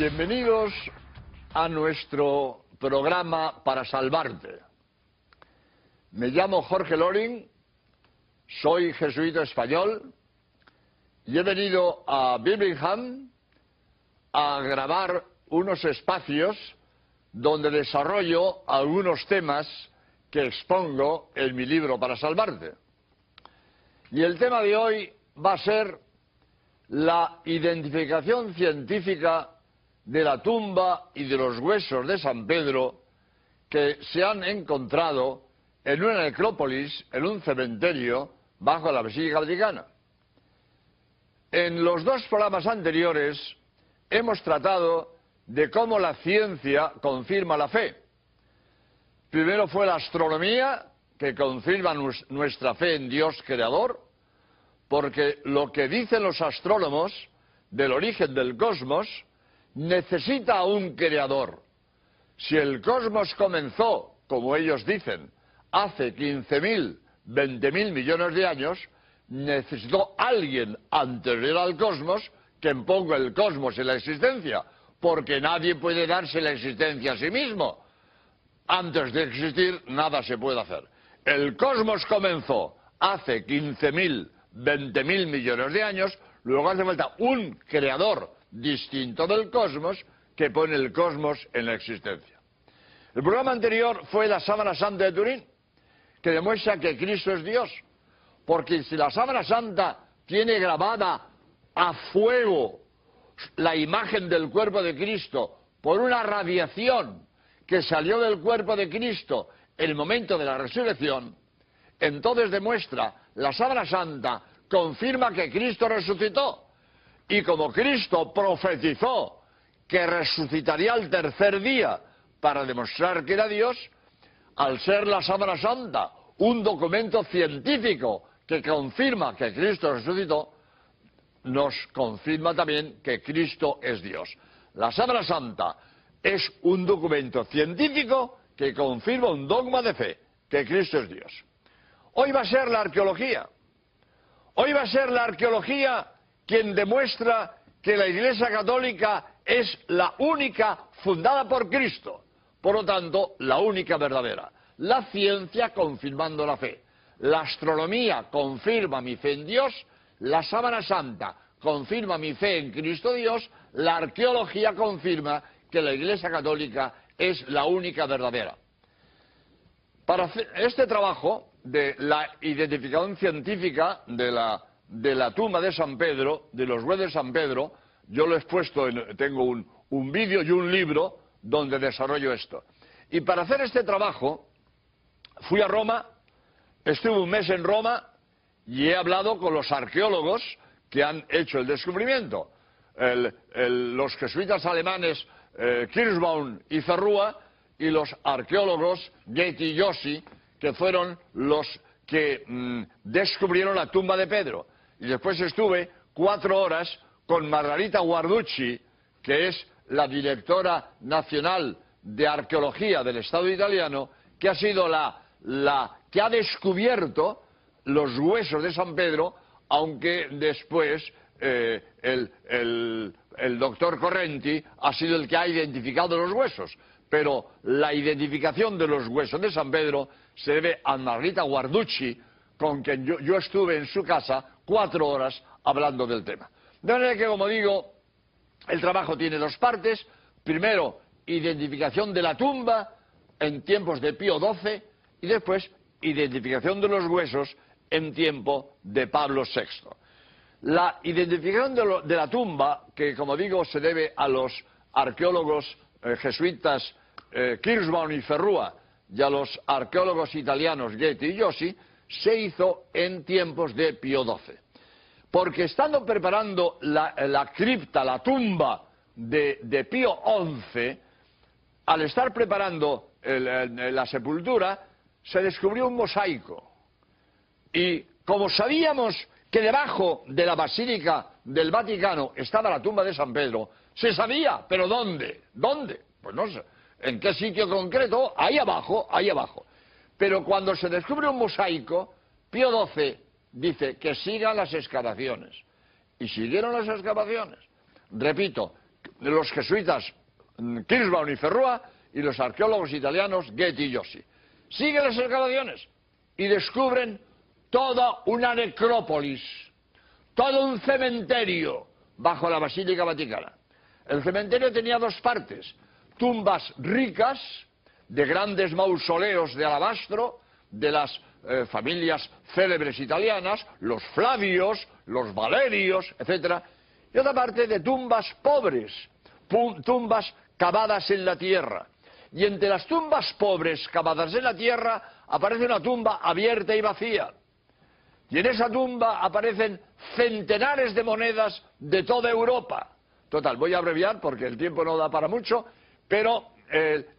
Bienvenidos a nuestro programa Para Salvarte. Me llamo Jorge Loring, soy jesuita español y he venido a Birmingham a grabar unos espacios donde desarrollo algunos temas que expongo en mi libro Para Salvarte. Y el tema de hoy va a ser la identificación científica de la tumba y de los huesos de San Pedro que se han encontrado en una necrópolis, en un cementerio, bajo la Basílica Vaticana. En los dos programas anteriores hemos tratado de cómo la ciencia confirma la fe. Primero fue la astronomía, que confirma nuestra fe en Dios creador, porque lo que dicen los astrónomos del origen del cosmos necesita a un creador. Si el cosmos comenzó, como ellos dicen, hace 15.000, 20.000 millones de años, necesitó alguien anterior al cosmos que ponga el cosmos en la existencia, porque nadie puede darse la existencia a sí mismo. Antes de existir, nada se puede hacer. El cosmos comenzó hace 15.000, 20.000 millones de años, luego hace falta un creador distinto del cosmos que pone el cosmos en la existencia. El programa anterior fue la Sábana Santa de Turín, que demuestra que Cristo es Dios, porque si la Sábana Santa tiene grabada a fuego la imagen del cuerpo de Cristo por una radiación que salió del cuerpo de Cristo en el momento de la resurrección, entonces demuestra, la Sábana Santa confirma que Cristo resucitó. Y como Cristo profetizó que resucitaría al tercer día para demostrar que era Dios, al ser la Sábana Santa un documento científico que confirma que Cristo resucitó, nos confirma también que Cristo es Dios. La Sábana Santa es un documento científico que confirma un dogma de fe, que Cristo es Dios. Hoy va a ser la arqueología. Hoy va a ser la arqueología quien demuestra que la Iglesia Católica es la única fundada por Cristo, por lo tanto, la única verdadera. La ciencia confirmando la fe. La astronomía confirma mi fe en Dios, la Sábana Santa confirma mi fe en Cristo Dios, la arqueología confirma que la Iglesia Católica es la única verdadera. Para hacer este trabajo de la identificación científica de la tumba de San Pedro, de los huesos de San Pedro, yo lo he expuesto, tengo un vídeo y un libro donde desarrollo esto. Y para hacer este trabajo fui a Roma, estuve un mes en Roma y he hablado con los arqueólogos que han hecho el descubrimiento. Los jesuitas alemanes Kirschbaum y Ferrua, y los arqueólogos Getty y Yossi, que fueron los que descubrieron la tumba de Pedro. Y después estuve 4 horas con Margarita Guarducci, que es la directora nacional de arqueología del Estado italiano, que ha sido la que ha descubierto los huesos de San Pedro, aunque después el doctor Correnti ha sido el que ha identificado los huesos. Pero la identificación de los huesos de San Pedro se debe a Margarita Guarducci, con quien yo estuve en su casa 4 horas hablando del tema. De manera que, como digo, el trabajo tiene 2 partes. Primero, identificación de la tumba en tiempos de Pío XII, y después, identificación de los huesos en tiempo de Pablo VI. La identificación de la tumba, que como digo se debe a los arqueólogos jesuitas Kirschbaum y Ferrua y a los arqueólogos italianos Getty y Yossi, se hizo en tiempos de Pío XII. Porque estando preparando la cripta, la tumba de Pío XI, al estar preparando la sepultura, se descubrió un mosaico. Y como sabíamos que debajo de la Basílica del Vaticano estaba la tumba de San Pedro, se sabía, pero ¿dónde? ¿Dónde? Pues no sé. ¿En qué sitio concreto? Ahí abajo, ahí abajo. Pero cuando se descubre un mosaico, Pío XII dice que sigan las excavaciones. Y siguieron las excavaciones. Repito, los jesuitas Kirschbaum y Ferrua y los arqueólogos italianos Getty y Yossi. Siguen las excavaciones y descubren toda una necrópolis, todo un cementerio bajo la Basílica Vaticana. El cementerio tenía dos partes: tumbas ricas de grandes mausoleos de alabastro de las familias célebres italianas, los Flavios, los Valerios, etc. Y otra parte de tumbas pobres, tumbas cavadas en la tierra. Y entre las tumbas pobres cavadas en la tierra aparece una tumba abierta y vacía. Y en esa tumba aparecen centenares de monedas de toda Europa. Total, voy a abreviar porque el tiempo no da para mucho, pero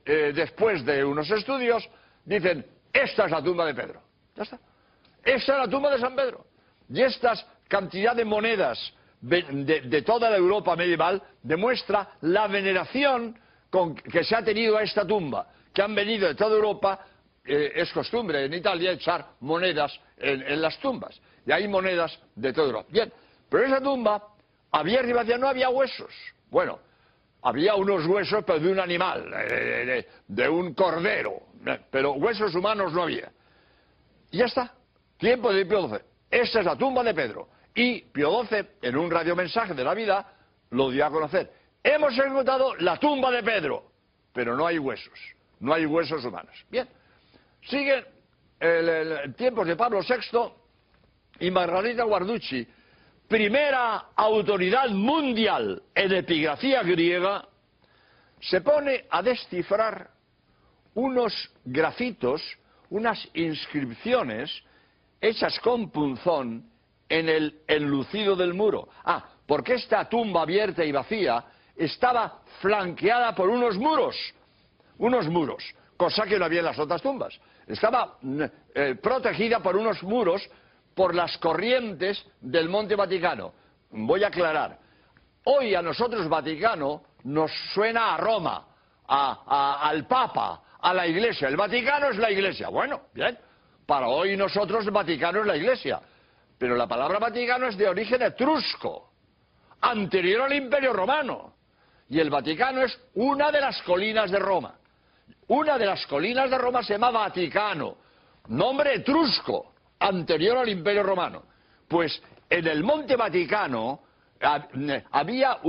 después de unos estudios dicen: esta es la tumba de Pedro. Ya está. Esta es la tumba de San Pedro. Y esta cantidad de monedas de toda la Europa medieval demuestra la veneración que se ha tenido a esta tumba, que han venido de toda Europa. Es costumbre en Italia echar monedas en las tumbas, y hay monedas de toda Europa. Bien, pero esa tumba, abierta y vacía, no había huesos. Bueno, había unos huesos, pero de un animal, de un cordero, pero huesos humanos no había. Y ya está, tiempo de Pío XII. Esta es la tumba de Pedro. Y Pío XII, en un radiomensaje de Navidad, lo dio a conocer. Hemos encontrado la tumba de Pedro, pero no hay huesos humanos. Bien, siguen tiempos de Pablo VI y Margarita Guarducci, primera autoridad mundial en epigrafía griega, se pone a descifrar unos grafitos, unas inscripciones hechas con punzón en el enlucido del muro. Porque esta tumba abierta y vacía estaba flanqueada por unos muros, cosa que no había en las otras tumbas. Estaba protegida por unos muros por las corrientes del Monte Vaticano. Voy a aclarar. Hoy a nosotros Vaticano nos suena a Roma, al Papa, a la Iglesia. El Vaticano es la Iglesia. Bueno, bien. Para hoy nosotros el Vaticano es la Iglesia. Pero la palabra Vaticano es de origen etrusco, anterior al Imperio Romano. Y el Vaticano es una de las colinas de Roma. Una de las colinas de Roma se llama Vaticano, nombre etrusco, anterior al Imperio Romano. Pues en el Monte Vaticano había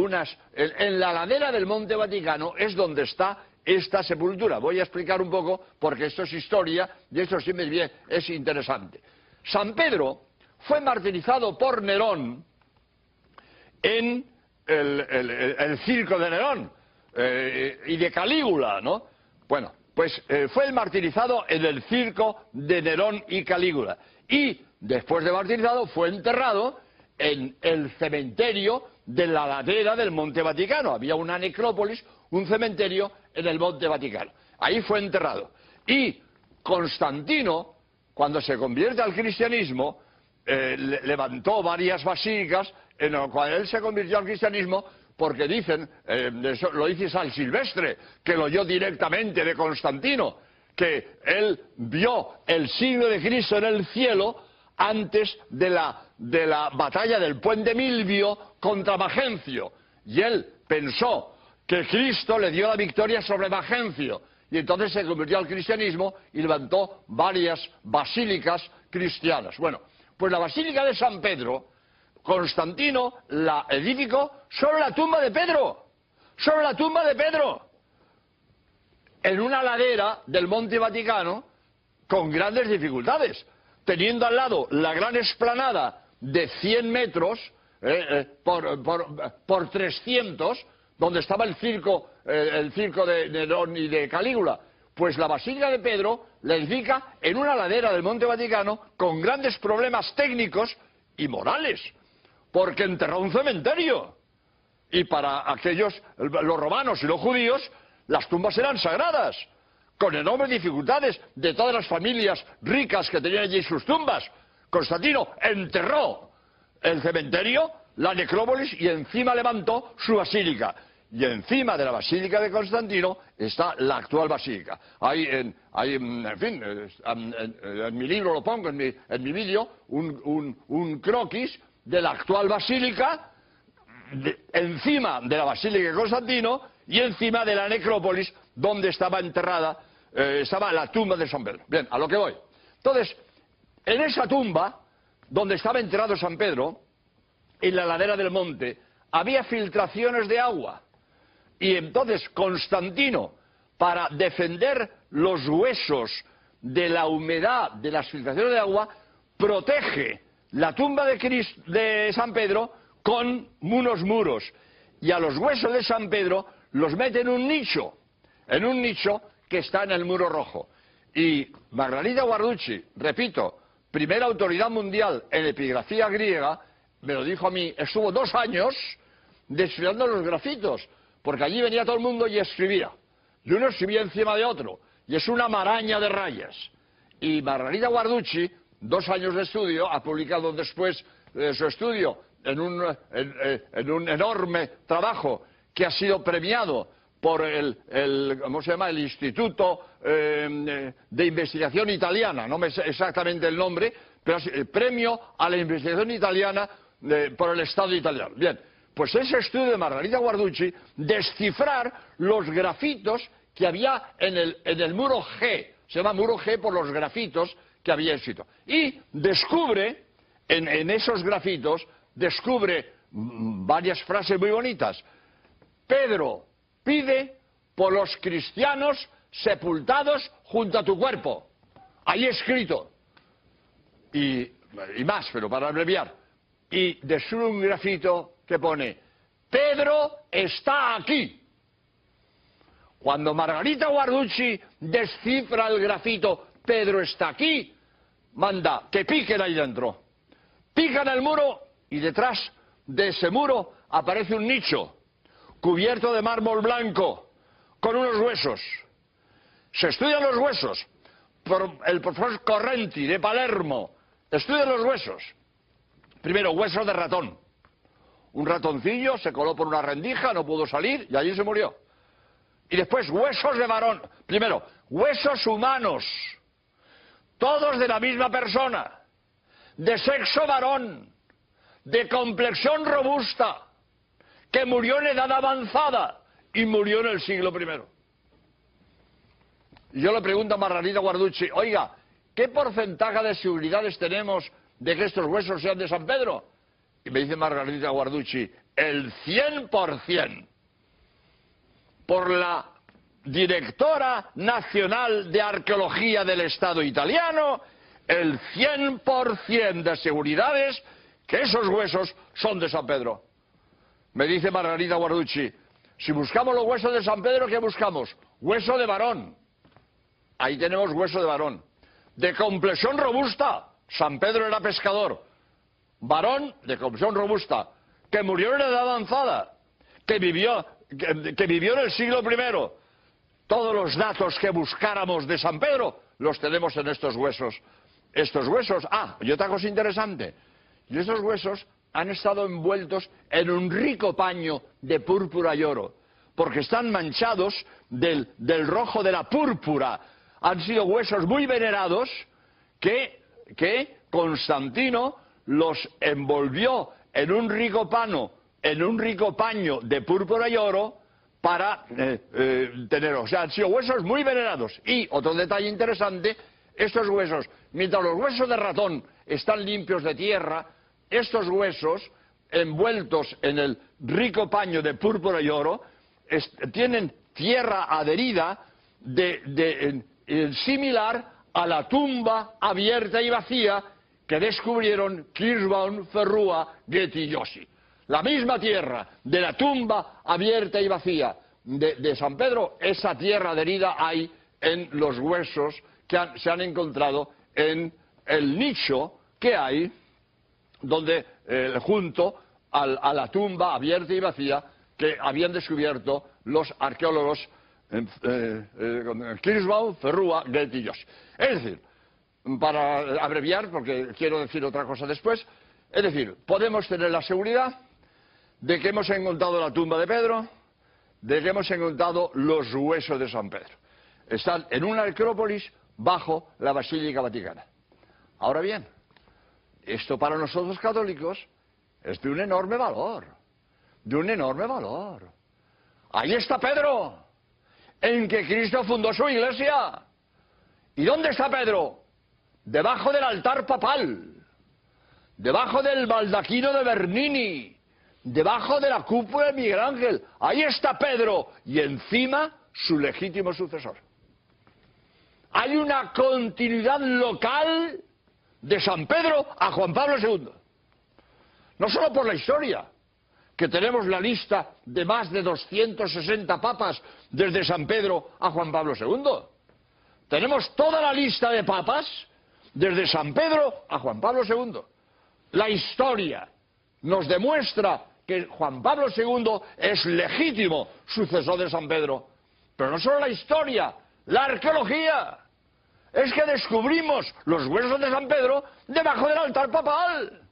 en la ladera del Monte Vaticano es donde está esta sepultura. Voy a explicar un poco porque esto es historia y esto siempre es interesante. San Pedro fue martirizado por Nerón en el circo de Nerón y de Calígula, ¿no? Bueno, pues fue el martirizado en el circo de Nerón y Calígula. Y después de martirizado fue enterrado en el cementerio de la ladera del Monte Vaticano. Había una necrópolis, un cementerio en el Monte Vaticano. Ahí fue enterrado. Y Constantino, cuando se convierte al cristianismo, levantó varias basílicas en las cuales él se convirtió al cristianismo, porque dicen, lo dice San Silvestre, que lo oyó directamente de Constantino, que él vio el signo de Cristo en el cielo antes de la batalla del puente Milvio contra Magencio. Y él pensó que Cristo le dio la victoria sobre Magencio. Y entonces se convirtió al cristianismo y levantó varias basílicas cristianas. Bueno, pues la Basílica de San Pedro, Constantino la edificó sobre la tumba de Pedro. Sobre la tumba de Pedro. En una ladera del Monte Vaticano con grandes dificultades. Teniendo al lado la gran explanada de 100 metros por 300, donde estaba el circo de Nerón y de Calígula. Pues la Basílica de Pedro la edifica en una ladera del Monte Vaticano con grandes problemas técnicos y morales, porque enterró un cementerio. Y para los romanos y los judíos, las tumbas eran sagradas, con enormes dificultades de todas las familias ricas que tenían allí sus tumbas. Constantino enterró el cementerio, la necrópolis, y encima levantó su basílica. Y encima de la basílica de Constantino está la actual basílica. En mi libro lo pongo, en mi vídeo, un croquis de la actual basílica, encima de la Basílica de Constantino y encima de la necrópolis donde estaba enterrada, estaba la tumba de San Pedro. Bien, a lo que voy. Entonces, en esa tumba, donde estaba enterrado San Pedro, en la ladera del monte, había filtraciones de agua. Y entonces Constantino, para defender los huesos de la humedad de las filtraciones de agua, protege la tumba de San Pedro con unos muros. Y a los huesos de San Pedro los mete en un nicho que está en el muro rojo. Y Margarita Guarducci, repito, primera autoridad mundial en epigrafía griega, me lo dijo a mí, estuvo 2 años desfilando los grafitos, porque allí venía todo el mundo y escribía. Y uno escribía encima de otro, y es una maraña de rayas. Y Margarita Guarducci, 2 años de estudio, ha publicado después su estudio en un enorme trabajo que ha sido premiado por ¿cómo se llama? El Instituto de Investigación Italiana, no me sé exactamente el nombre, pero el premio a la investigación italiana por el Estado italiano. Bien, pues ese estudio de Margarita Guarducci, descifrar los grafitos que había en el muro G, se llama muro G por los grafitos que había escrito. Y descubre, en esos grafitos, descubre varias frases muy bonitas. Pedro pide por los cristianos sepultados junto a tu cuerpo. Ahí escrito. Y más, pero para abreviar. Y descubre un grafito que pone, Pedro está aquí. Cuando Margarita Guarducci descifra el grafito, Pedro está aquí, manda que piquen ahí dentro. Pican el muro y detrás de ese muro aparece un nicho cubierto de mármol blanco, con unos huesos. Se estudian los huesos. El profesor Correnti, de Palermo, estudia los huesos. Primero, huesos de ratón. Un ratoncillo se coló por una rendija, no pudo salir y allí se murió. Y después, huesos de varón. Primero, huesos humanos. Todos de la misma persona. De sexo varón. De complexión robusta. Que murió en edad avanzada y murió en el siglo I. Y yo le pregunto a Margarita Guarducci, oiga, ¿qué porcentaje de seguridades tenemos de que estos huesos sean de San Pedro? Y me dice Margarita Guarducci, el 100%. Por la directora nacional de arqueología del Estado italiano, el 100% de seguridades que esos huesos son de San Pedro. Me dice Margarita Guarducci, si buscamos los huesos de San Pedro, ¿qué buscamos? Hueso de varón. Ahí tenemos hueso de varón. De complexión robusta. San Pedro era pescador. Varón de complexión robusta. Que murió en edad avanzada. Que vivió en el siglo I. Todos los datos que buscáramos de San Pedro los tenemos en estos huesos. Estos huesos... Ah, y otra cosa interesante. Y estos huesos han estado envueltos en un rico paño de púrpura y oro, porque están manchados del rojo de la púrpura. Han sido huesos muy venerados que Constantino los envolvió en un rico paño de púrpura y oro para tenerlos. O sea, han sido huesos muy venerados. Y otro detalle interesante, estos huesos, mientras los huesos de ratón están limpios de tierra, estos huesos, envueltos en el rico paño de púrpura y oro, tienen tierra adherida similar a la tumba abierta y vacía que descubrieron Kirschbaum, Ferrua, Getty y Yossi. La misma tierra de la tumba abierta y vacía de San Pedro, esa tierra adherida hay en los huesos que se han encontrado en el nicho que hay donde junto a la tumba abierta y vacía que habían descubierto los arqueólogos Kirschbaum, Ferrua, Getty y Yossi. Es decir, para abreviar, porque quiero decir otra cosa después, es decir, podemos tener la seguridad de que hemos encontrado la tumba de Pedro, de que hemos encontrado los huesos de San Pedro. Están en una necrópolis bajo la Basílica Vaticana. Ahora bien, esto para nosotros católicos es de un enorme valor. de un enorme valor. Ahí está Pedro, en que Cristo fundó su iglesia. ¿Y dónde está Pedro? Debajo del altar papal, debajo del baldaquino de Bernini, debajo de la cúpula de Miguel Ángel. Ahí está Pedro y encima su legítimo sucesor. Hay una continuidad local de San Pedro a Juan Pablo II. No solo por la historia, que tenemos la lista de más de 260 papas desde San Pedro a Juan Pablo II. Tenemos toda la lista de papas desde San Pedro a Juan Pablo II. La historia nos demuestra que Juan Pablo II es legítimo sucesor de San Pedro. Pero no solo la historia, la arqueología. Es que descubrimos los huesos de San Pedro debajo del altar papal.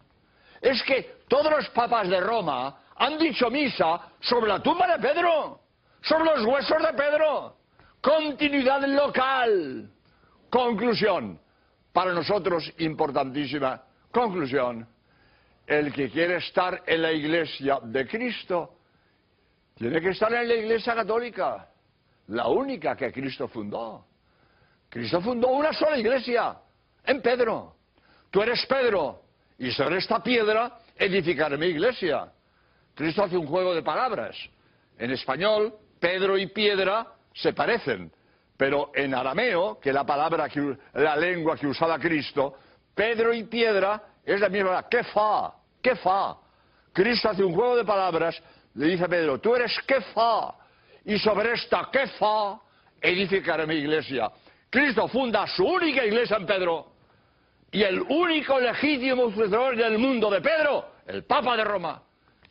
Es que todos los papas de Roma han dicho misa sobre la tumba de Pedro, sobre los huesos de Pedro. Continuidad local. Conclusión, para nosotros importantísima. Conclusión, el que quiere estar en la iglesia de Cristo tiene que estar en la iglesia católica, la única que Cristo fundó. Cristo fundó una sola iglesia, en Pedro. Tú eres Pedro, y sobre esta piedra edificaré mi iglesia. Cristo hace un juego de palabras. En español, Pedro y piedra se parecen, pero en arameo, que es la lengua que usaba Cristo, Pedro y piedra es la misma. ¿Qué fa? ¿Qué fa? Cristo hace un juego de palabras, le dice a Pedro, tú eres Kefa, y sobre esta Kefa edificaré mi iglesia. Cristo funda su única iglesia en Pedro, y el único legítimo sucesor del mundo de Pedro, el Papa de Roma.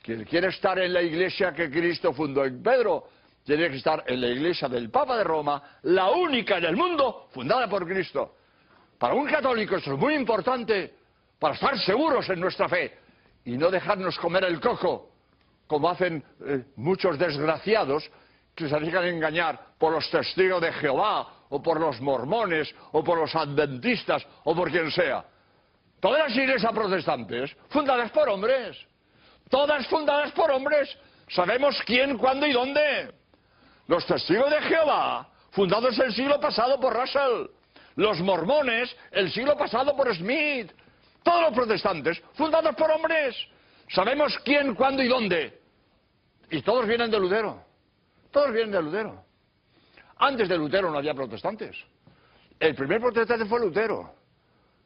Quien quiere estar en la iglesia que Cristo fundó en Pedro, tiene que estar en la iglesia del Papa de Roma, la única en el mundo fundada por Cristo. Para un católico esto es muy importante, para estar seguros en nuestra fe y no dejarnos comer el coco, como hacen muchos desgraciados que se dejan engañar por los testigos de Jehová, o por los mormones, o por los adventistas, o por quien sea. Todas las iglesias protestantes, fundadas por hombres, todas fundadas por hombres, sabemos quién, cuándo y dónde. Los testigos de Jehová, fundados el siglo pasado por Russell. Los mormones, el siglo pasado por Smith. Todos los protestantes, fundados por hombres. Sabemos quién, cuándo y dónde. Y todos vienen de Lutero. Todos vienen de Lutero. Antes de Lutero no había protestantes. El primer protestante fue Lutero,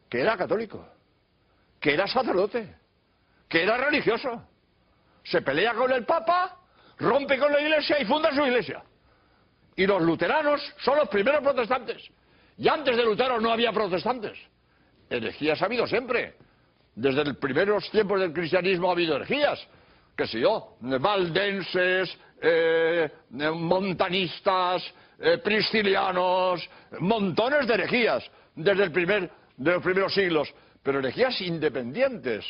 que era católico, que era sacerdote, que era religioso. Se pelea con el Papa, rompe con la iglesia y funda su iglesia. Y los luteranos son los primeros protestantes. Y antes de Lutero no había protestantes. Herejías ha habido siempre. Desde los primeros tiempos del cristianismo ha habido herejías. Qué sé yo, valdenses, montanistas, priscilianos, montones de herejías desde de los primeros siglos. Pero herejías independientes.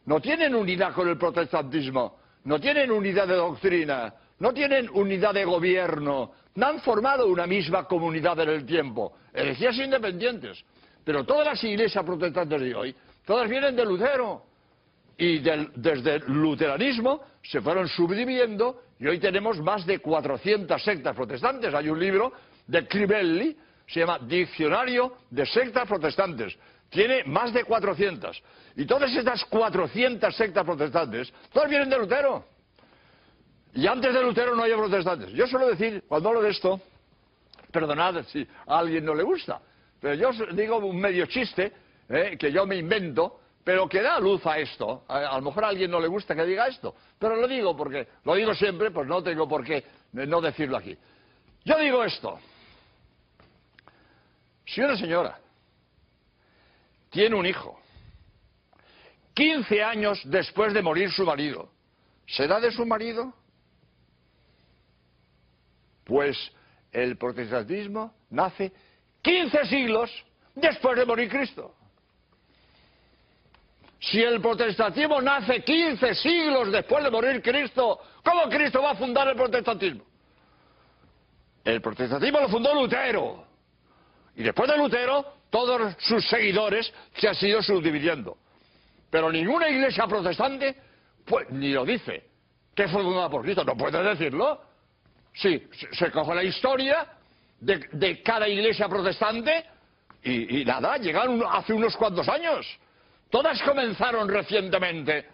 No tienen unidad con el protestantismo. No tienen unidad de doctrina. No tienen unidad de gobierno. No han formado una misma comunidad en el tiempo. Herejías independientes. Pero todas las iglesias protestantes de hoy, todas vienen de Lutero. Y desde el luteranismo se fueron subdividiendo y hoy tenemos más de 400 sectas protestantes. Hay un libro de Crivelli, se llama Diccionario de Sectas Protestantes. Tiene más de 400. Y todas estas 400 sectas protestantes, todas vienen de Lutero. Y antes de Lutero no había protestantes. Yo suelo decir, cuando hablo de esto, perdonad si a alguien no le gusta, pero yo digo un medio chiste, que yo me invento, pero que da luz a esto. A lo mejor a alguien no le gusta que diga esto, pero lo digo porque lo digo siempre, pues no tengo por qué no decirlo aquí. Yo digo esto. Si una señora tiene un hijo 15 años después de morir su marido, ¿será de su marido? Pues el protestantismo nace 15 siglos después de morir Cristo. Si el protestantismo nace 15 siglos después de morir Cristo, ¿cómo Cristo va a fundar el protestantismo? El protestantismo lo fundó Lutero. Y después de Lutero, todos sus seguidores se han ido subdividiendo. Pero ninguna iglesia protestante, pues, ni lo dice, que fue fundada por Cristo. ¿No puedes decirlo? Sí, se coge la historia de cada iglesia protestante y nada, llegaron hace unos cuantos años. Todas comenzaron recientemente.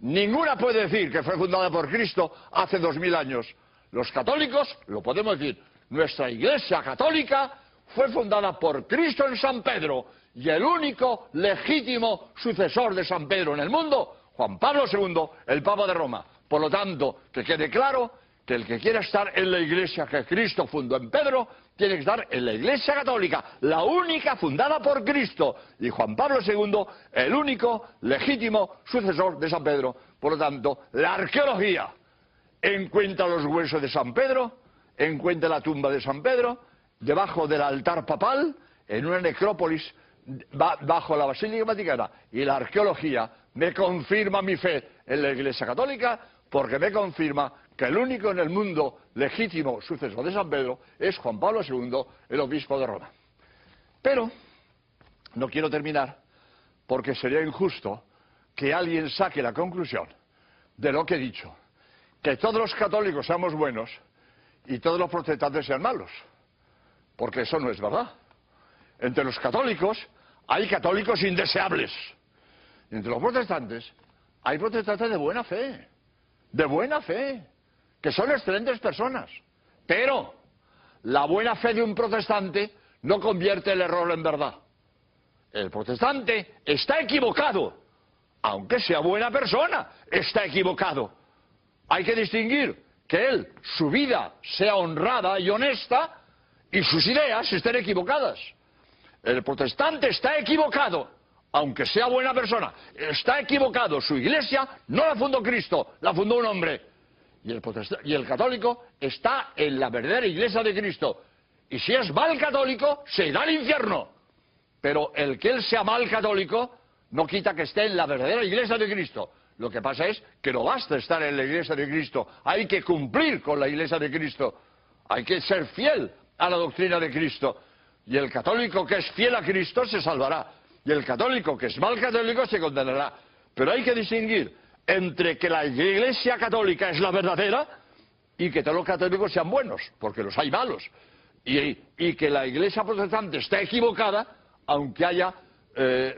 Ninguna puede decir que fue fundada por Cristo hace 2000 años. Los católicos, lo podemos decir, nuestra iglesia católica fue fundada por Cristo en San Pedro, y el único legítimo sucesor de San Pedro en el mundo, Juan Pablo II, el Papa de Roma. Por lo tanto, que quede claro que el que quiera estar en la iglesia que Cristo fundó en Pedro, tiene que estar en la iglesia católica, la única fundada por Cristo, y Juan Pablo II, el único legítimo sucesor de San Pedro. Por lo tanto, la arqueología encuentra los huesos de San Pedro, encuentra la tumba de San Pedro, debajo del altar papal, en una necrópolis bajo la Basílica Vaticana, y la arqueología me confirma mi fe en la Iglesia Católica, porque me confirma que el único en el mundo legítimo sucesor de San Pedro es Juan Pablo II, el obispo de Roma. Pero no quiero terminar, porque sería injusto que alguien saque la conclusión de lo que he dicho, que todos los católicos seamos buenos y todos los protestantes sean malos, porque eso no es verdad. Entre los católicos hay católicos indeseables, y entre los protestantes hay protestantes de buena fe, que son excelentes personas. Pero la buena fe de un protestante no convierte el error en verdad. El protestante está equivocado, aunque sea buena persona, está equivocado. Hay que distinguir que su vida sea honrada y honesta, y sus ideas estén equivocadas. El protestante está equivocado, aunque sea buena persona. Está equivocado. Su iglesia no la fundó Cristo, la fundó un hombre. Y el católico está en la verdadera iglesia de Cristo. Y si es mal católico, se irá al infierno. Pero el que él sea mal católico no quita que esté en la verdadera iglesia de Cristo. Lo que pasa es que no basta estar en la iglesia de Cristo. Hay que cumplir con la iglesia de Cristo. Hay que ser fiel a la doctrina de Cristo. Y el católico que es fiel a Cristo se salvará. Y el católico que es mal católico se condenará. Pero hay que distinguir entre que la iglesia católica es la verdadera y que todos los católicos sean buenos, porque los hay malos. Y que la iglesia protestante está equivocada, aunque haya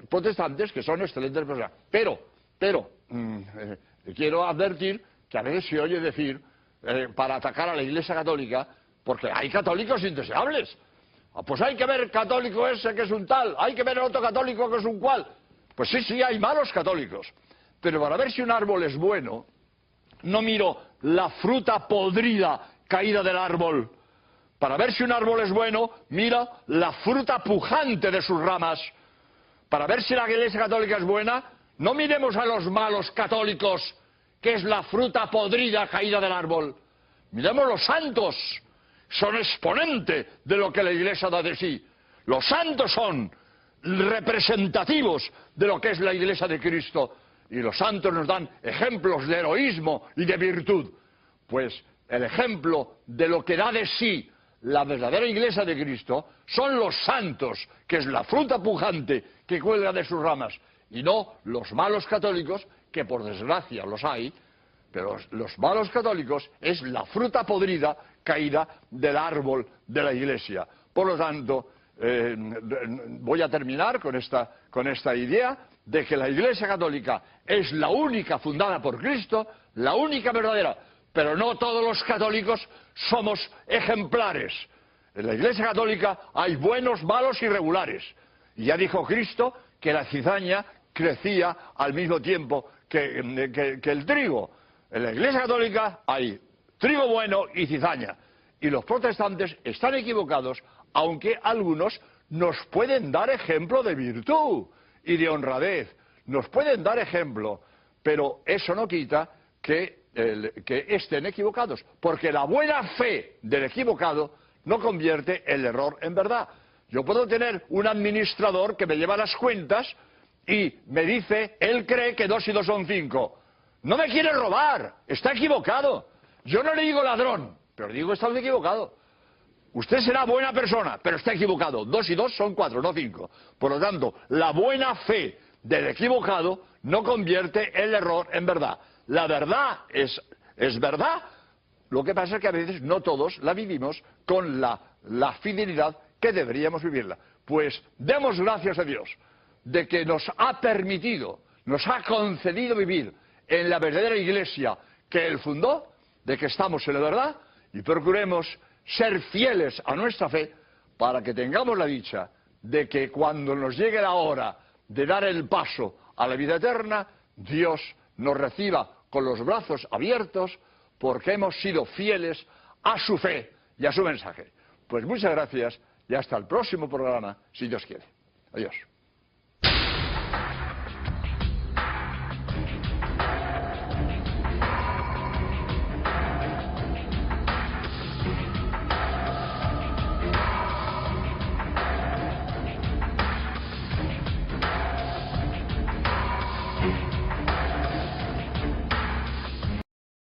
protestantes que son excelentes personas. Pero quiero advertir que a veces se oye decir, para atacar a la iglesia católica, porque hay católicos indeseables. Pues hay que ver católico ese que es un tal, hay que ver el otro católico que es un cual. Pues sí, hay malos católicos. Pero para ver si un árbol es bueno, no miro la fruta podrida caída del árbol. Para ver si un árbol es bueno, mira la fruta pujante de sus ramas. Para ver si la iglesia católica es buena, no miremos a los malos católicos, que es la fruta podrida caída del árbol. Miremos los santos. Son exponente de lo que la iglesia da de sí. Los santos son representativos de lo que es la iglesia de Cristo. Y los santos nos dan ejemplos de heroísmo y de virtud. Pues el ejemplo de lo que da de sí la verdadera iglesia de Cristo son los santos, que es la fruta pujante que cuelga de sus ramas. Y no los malos católicos, que por desgracia los hay, pero los malos católicos es la fruta podrida caída del árbol de la iglesia. Por lo tanto, voy a terminar con esta idea de que la iglesia católica es la única fundada por Cristo, la única verdadera, pero no todos los católicos somos ejemplares. En la iglesia católica hay buenos, malos y regulares. Y ya dijo Cristo que la cizaña crecía al mismo tiempo que el trigo. En la iglesia católica hay trigo bueno y cizaña. Y los protestantes están equivocados, aunque algunos nos pueden dar ejemplo de virtud y de honradez. Nos pueden dar ejemplo, pero eso no quita que estén equivocados. Porque la buena fe del equivocado no convierte el error en verdad. Yo puedo tener un administrador que me lleva las cuentas y me dice, él cree que 2 y 2 son 5. No me quiere robar, está equivocado. Yo no le digo ladrón, pero digo está equivocado. Usted será buena persona, pero está equivocado. 2 y 2 son 4, no 5. Por lo tanto, la buena fe del equivocado no convierte el error en verdad. La verdad es Es verdad. Lo que pasa es que a veces no todos la vivimos con la fidelidad que deberíamos vivirla. Pues demos gracias a Dios de que nos ha permitido, nos ha concedido vivir en la verdadera iglesia que Él fundó, de que estamos en la verdad, y procuremos ser fieles a nuestra fe para que tengamos la dicha de que cuando nos llegue la hora de dar el paso a la vida eterna, Dios nos reciba con los brazos abiertos porque hemos sido fieles a su fe y a su mensaje. Pues muchas gracias y hasta el próximo programa, si Dios quiere. Adiós.